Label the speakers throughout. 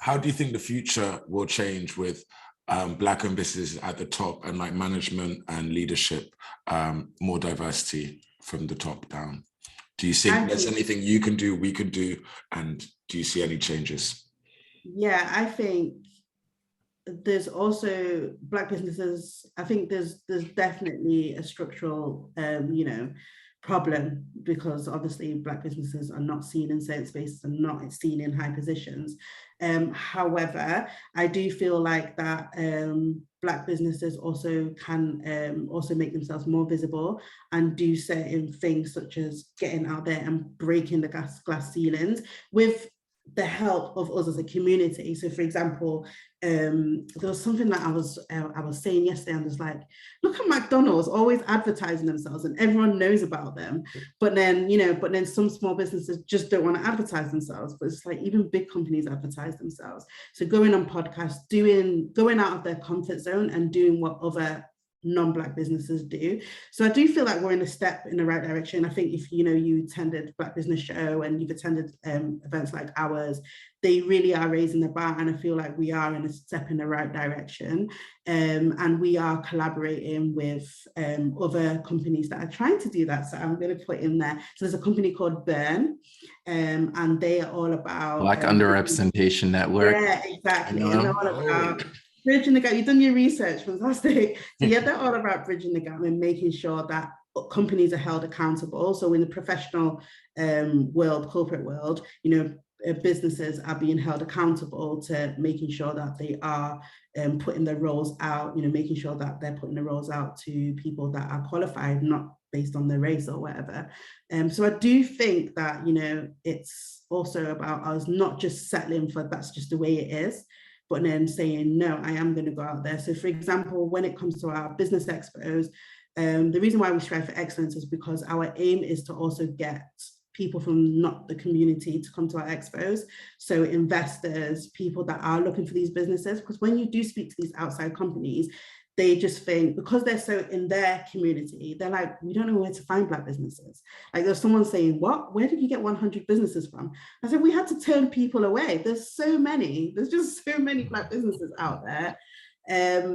Speaker 1: how do you think the future will change with Black-owned businesses at the top and like management and leadership, more diversity from the top down? Do you think there's anything you can do, we can do, and do you see any changes?
Speaker 2: Yeah, I think there's also Black businesses. I think there's definitely a structural, problem, because obviously Black businesses are not seen in certain spaces and not seen in high positions. However, I do feel like that Black businesses also can also make themselves more visible and do certain things such as getting out there and breaking the glass ceilings with the help of us as a community. So for example, there was something that I was saying yesterday, and was like, look at McDonald's always advertising themselves and everyone knows about them, but then some small businesses just don't want to advertise themselves. But it's like even big companies advertise themselves. So going on podcasts, going out of their comfort zone and doing what other non-Black businesses do. So I do feel like we're in a step in the right direction. I think if you attended Black Business Show and you've attended events like ours, they really are raising the bar, and I feel like we are in a step in the right direction. And we are collaborating with other companies that are trying to do that. So I'm going to put in there. So there's a company called Burn, and they are all about
Speaker 3: Black Underrepresentation Network.
Speaker 2: Yeah, exactly. And they're all about bridging the gap. You've done your research, fantastic. So yeah, they're all about bridging the gap and making sure that companies are held accountable. So in the professional world, corporate world, businesses are being held accountable to making sure that they are putting their roles out, making sure that they're putting the roles out to people that are qualified, not based on their race or whatever. So I do think that, it's also about us not just settling for that's just the way it is, but then saying, no, I am going to go out there. So for example, when it comes to our business expos, the reason why we strive for excellence is because our aim is to also get people from not the community to come to our expos. So investors, people that are looking for these businesses, because when you do speak to these outside companies, they just think, because they're so in their community, they're like, we don't know where to find Black businesses. Like there's someone saying, what? Where did you get 100 businesses from? I said, we had to turn people away. There's just so many Black businesses out there.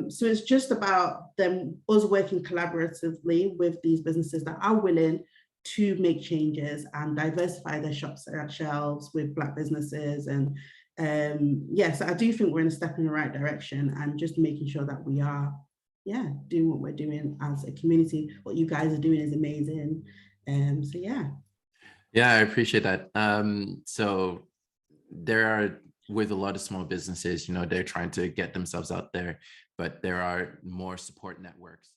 Speaker 2: So it's just about us working collaboratively with these businesses that are willing to make changes and diversify their shops at shelves with Black businesses. And yes, I do think we're in a step in the right direction, and just making sure that we are doing what we're doing as a community. What you guys are doing is amazing. So yeah,
Speaker 3: I appreciate that. So there are, with a lot of small businesses, they're trying to get themselves out there, but there are more support networks